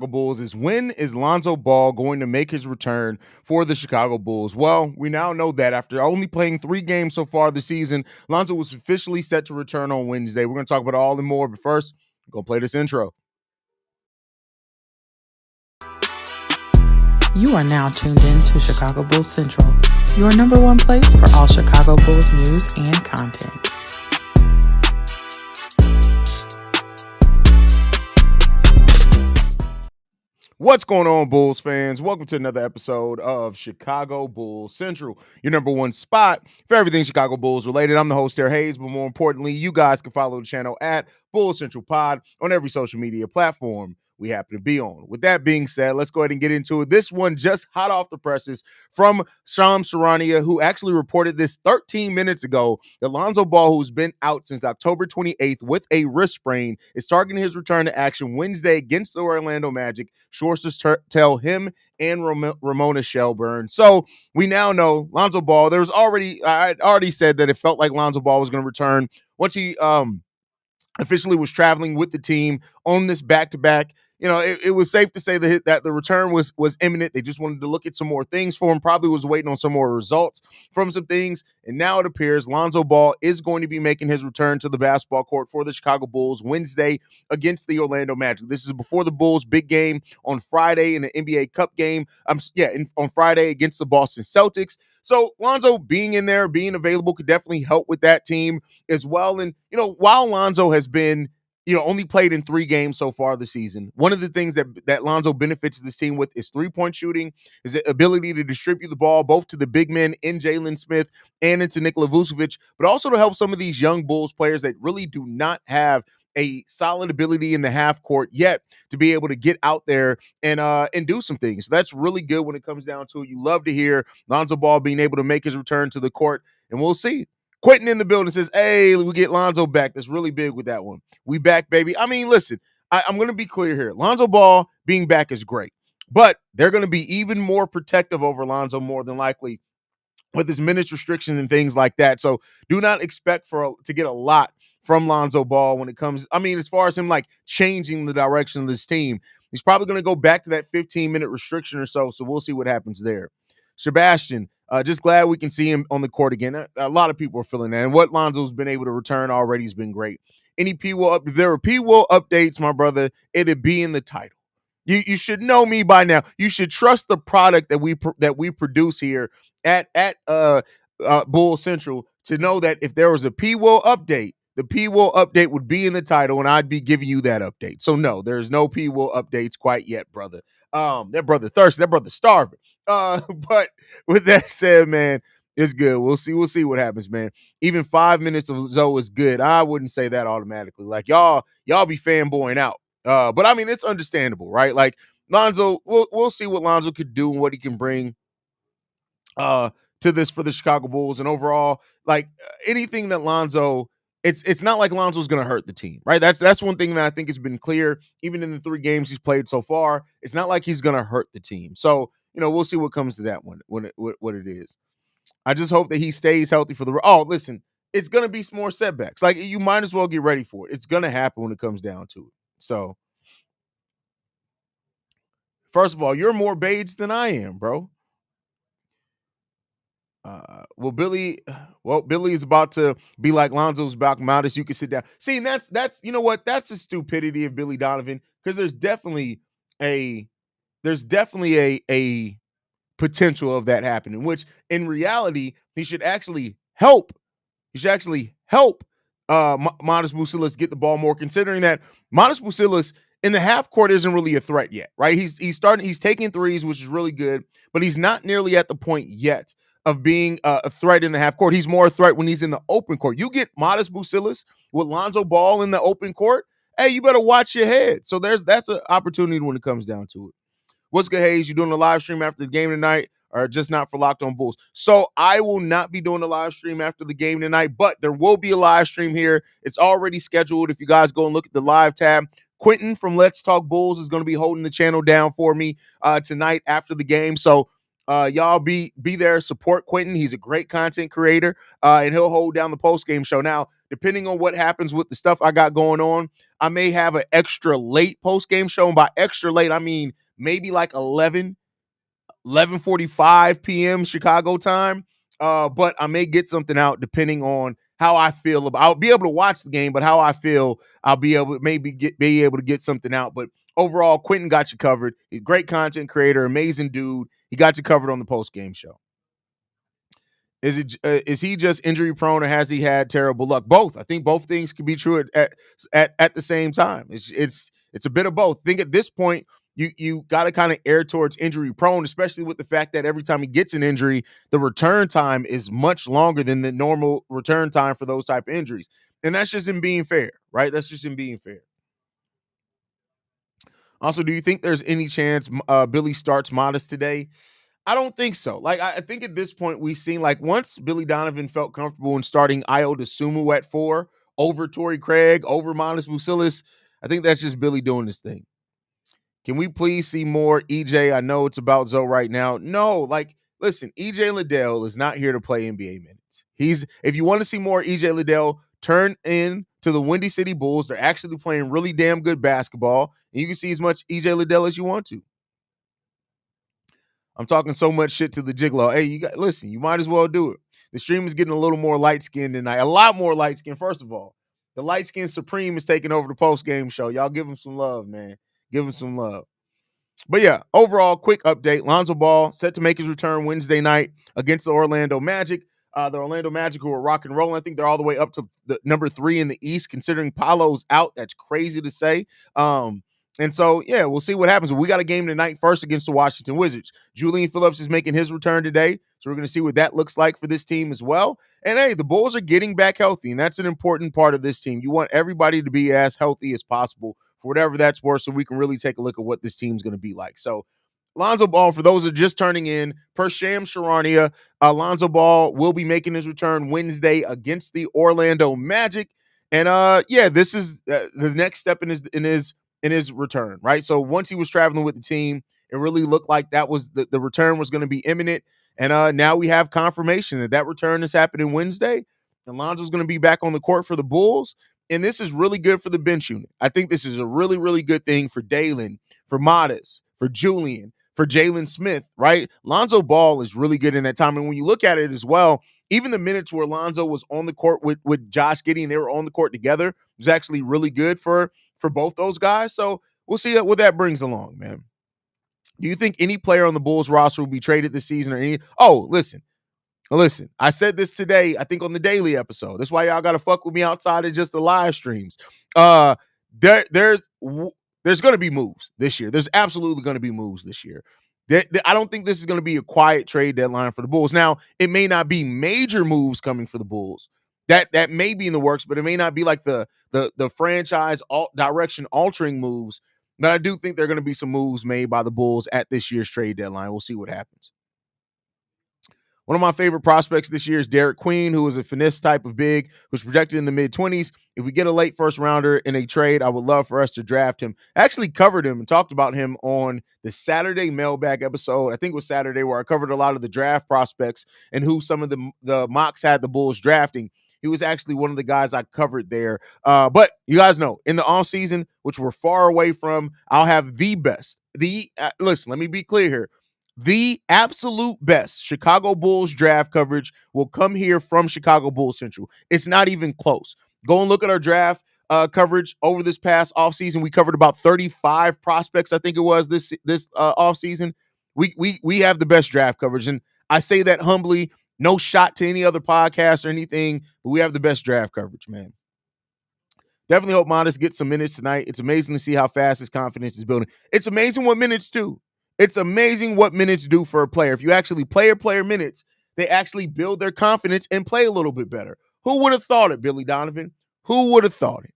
Bulls is, when is Lonzo Ball going to make his return for the Chicago Bulls? Well, we now know that after only playing 3 games so far this season, Lonzo was officially set to return on Wednesday. We're going to talk about all and more, but first, go play this intro. You are now tuned in to Chicago Bulls Central, your number one place for all Chicago Bulls news and content. What's going on, Bulls fans? Welcome to another episode of Chicago Bulls Central, your number one spot for everything Chicago Bulls related. I'm the host there, Haize, but more importantly, you guys can follow the channel at Bulls Central Pod on every social media platform we happen to be on. With that being said, let's go ahead and get into it. This one just hot off the presses from Shams Charania, who actually reported this 13 minutes ago that Lonzo Ball, who's been out since October 28th with a wrist sprain, is targeting his return to action Wednesday against the Orlando Magic. Sources tell him and Ramona Shelburne. So we now know Lonzo Ball. I already said that it felt like Lonzo Ball was going to return once he officially was traveling with the team on this back-to-back. You know, it was safe to say that the return was imminent. They just wanted to look at some more things for him, probably was waiting on some more results from some things. And now it appears Lonzo Ball is going to be making his return to the basketball court for the Chicago Bulls Wednesday against the Orlando Magic. This is before the Bulls' big game on Friday in the NBA Cup game. On Friday against the Boston Celtics. So Lonzo being in there, being available could definitely help with that team as well. And, you know, while Lonzo has been, only played in 3 games so far this season, one of the things that Lonzo benefits this team with is 3-point shooting, is the ability to distribute the ball both to the big men in Jalen Smith and into Nikola Vucevic, but also to help some of these young Bulls players that really do not have a solid ability in the half court yet to be able to get out there and do some things. So that's really good when it comes down to it. You love to hear Lonzo Ball being able to make his return to the court, and we'll see. Quentin in the building says, hey, we get Lonzo back. That's really big with that one. We back, baby. I mean, listen, I'm going to be clear here. Lonzo Ball being back is great, but they're going to be even more protective over Lonzo more than likely with his minutes restrictions and things like that. So do not expect to get a lot from Lonzo Ball when it comes, as far as him like changing the direction of this team. He's probably going to go back to that 15-minute restriction or so. So we'll see what happens there. Sebastian, just glad we can see him on the court again. A lot of people are feeling that. And what Lonzo's been able to return already has been great. Any P-Will if there were P-Will updates, my brother, it'd be in the title. You should know me by now. You should trust the product that we produce here at Bull Central to know that if there was a P-Will update, the P-Will update would be in the title, and I'd be giving you that update. So no, there's no P-Will updates quite yet, brother. That brother thirsty, that brother starving. But with that said, man, it's good. We'll see what happens, man. Even 5 minutes of Zoe is good. I wouldn't say that automatically. Like y'all be fanboying out. But I mean, it's understandable, right? Like Lonzo, we'll see what Lonzo could do and what he can bring to this for the Chicago Bulls. And overall, like anything that Lonzo, it's not like Lonzo's going to hurt the team, right? That's one thing that I think has been clear, even in the 3 games he's played so far. It's not like he's going to hurt the team. So, we'll see what comes to that one, what it is. I just hope that he stays healthy for listen, it's going to be some more setbacks. Like you might as well get ready for it. It's going to happen when it comes down to it. So, first of all, you're more beige than I am, bro. Billy is about to be like Lonzo's back. Modest, you can sit down. See, and that's you know what? That's the stupidity of Billy Donovan, because there's definitely a potential of that happening, which in reality he should actually help. Modest Bucilis get the ball more, considering that Modest Bucilis in the half court isn't really a threat yet, right? He's taking threes, which is really good, but he's not nearly at the point yet of being a threat in the half court. He's more a threat when he's in the open court. You get Modest Bucilis with Lonzo Ball in the open court, hey, you better watch your head. So that's an opportunity when it comes down to it. What's good, Haize? You doing a live stream after the game tonight, or just not for Locked On Bulls? So I will not be doing a live stream after the game tonight, but there will be a live stream here. It's already scheduled. If you guys go and look at the live tab, Quentin from Let's Talk Bulls is going to be holding the channel down for me tonight after the game. So y'all be there, support Quentin. He's a great content creator, and he'll hold down the post-game show. Now, depending on what happens with the stuff I got going on, I may have an extra late post-game show. And by extra late, I mean maybe like 11:45 p.m. Chicago time. But I may get something out depending on how I feel about. I'll be able to watch the game, but how I feel, I'll be able be able to get something out. But overall, Quentin got you covered. He's a great content creator, amazing dude. He got you covered on the post game show. Is he just injury prone, or has he had terrible luck? Both. I think both things could be true at the same time. It's a bit of both. I think at this point you got to kind of err towards injury prone, especially with the fact that every time he gets an injury, the return time is much longer than the normal return time for those type of injuries. And that's just in being fair, right? That's just in being fair. Also, do you think there's any chance Billy starts Modest today? I don't think so. Like, I think at this point we've seen, like, once Billy Donovan felt comfortable in starting Io DeSumo at 4 over Torrey Craig, over Modest Bucilis, I think that's just Billy doing his thing. Can we please see more EJ? I know it's about Zoe right now. No, like, listen, EJ Liddell is not here to play NBA minutes. If you want to see more EJ Liddell, turn in to the Windy City Bulls. They're actually playing really damn good basketball, and you can see as much EJ Liddell as you want to. I'm talking so much shit to the Gigolo. Hey, listen, you might as well do it. The stream is getting a little more light-skinned tonight. A lot more light-skinned, first of all. The light-skinned Supreme is taking over the post-game show. Y'all give him some love, man. Give him some love. But yeah, overall, quick update. Lonzo Ball set to make his return Wednesday night against the Orlando Magic. The Orlando Magic, who are rock and rolling. I think they're all the way up to the number 3 in the East, considering Paolo's out. That's crazy to say. And so, yeah, we'll see what happens. We got a game tonight first against the Washington Wizards. Julian Phillips is making his return today, so we're going to see what that looks like for this team as well. And, hey, the Bulls are getting back healthy, and that's an important part of this team. You want everybody to be as healthy as possible for whatever that's worth, so we can really take a look at what this team's going to be like. So, Lonzo Ball, for those that are just turning in, per Sham Charania, Lonzo Ball will be making his return Wednesday against the Orlando Magic. And, yeah, this is the next step in his return, right? So once he was traveling with the team, it really looked like that was the return was going to be imminent. And now we have confirmation that return is happening Wednesday. And Lonzo's going to be back on the court for the Bulls. And this is really good for the bench unit. I think this is a really, really good thing for Dalen, for Modest, for Julian, for Jalen Smith, right? Lonzo Ball is really good in that time. And when you look at it as well, even the minutes where Lonzo was on the court with Josh Giddey and they were on the court together was actually really good for both those guys. So we'll see what that brings along, man. Do you think any player on the Bulls roster will be traded this season or any? Oh, listen, I said this today, I think on the daily episode. That's why y'all got to fuck with me outside of just the live streams. There's going to be moves this year. There's absolutely going to be moves this year. I don't think this is going to be a quiet trade deadline for the Bulls. Now, it may not be major moves coming for the Bulls. That may be in the works, but it may not be like the franchise direction altering moves. But I do think there are going to be some moves made by the Bulls at this year's trade deadline. We'll see what happens. One of my favorite prospects this year is Derek Queen, who is a finesse type of big, who's projected in the mid-20s. If we get a late first rounder in a trade, I would love for us to draft him. I actually covered him and talked about him on the Saturday mailbag episode. I think it was Saturday, where I covered a lot of the draft prospects and who some of the mocks had the Bulls drafting. He was actually one of the guys I covered there. But you guys know, in the offseason, which we're far away from, I'll have the best. Listen, let me be clear here. The absolute best Chicago Bulls draft coverage will come here from Chicago Bulls Central. It's not even close. Go and look at our draft coverage over this past offseason. We covered about 35 prospects, I think it was, this offseason. We have the best draft coverage, and I say that humbly. No shot to any other podcast or anything, but we have the best draft coverage, man. Definitely hope Modest gets some minutes tonight. It's amazing to see how fast his confidence is building. It's amazing what minutes do. It's amazing what minutes do for a player. If you actually play a player minutes, they actually build their confidence and play a little bit better. Who would have thought it, Billy Donovan? Who would have thought it?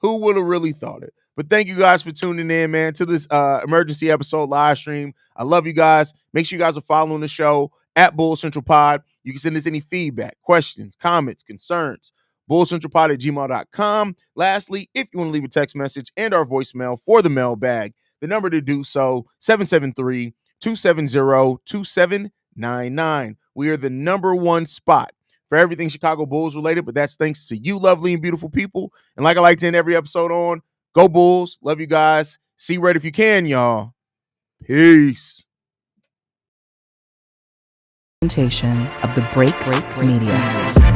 Who would have really thought it? But thank you guys for tuning in, man, to this emergency episode live stream. I love you guys. Make sure you guys are following the show at Bull Central Pod. You can send us any feedback, questions, comments, concerns. bullcentralpod@gmail.com. Lastly, if you want to leave a text message and our voicemail for the mailbag, the number to do so, 773-270-2799. We are the number one spot for everything Chicago Bulls related, but that's thanks to you, lovely and beautiful people. And like I like to end every episode on, go Bulls. Love you guys. See red if you can, y'all. Peace. Presentation of the Break Media.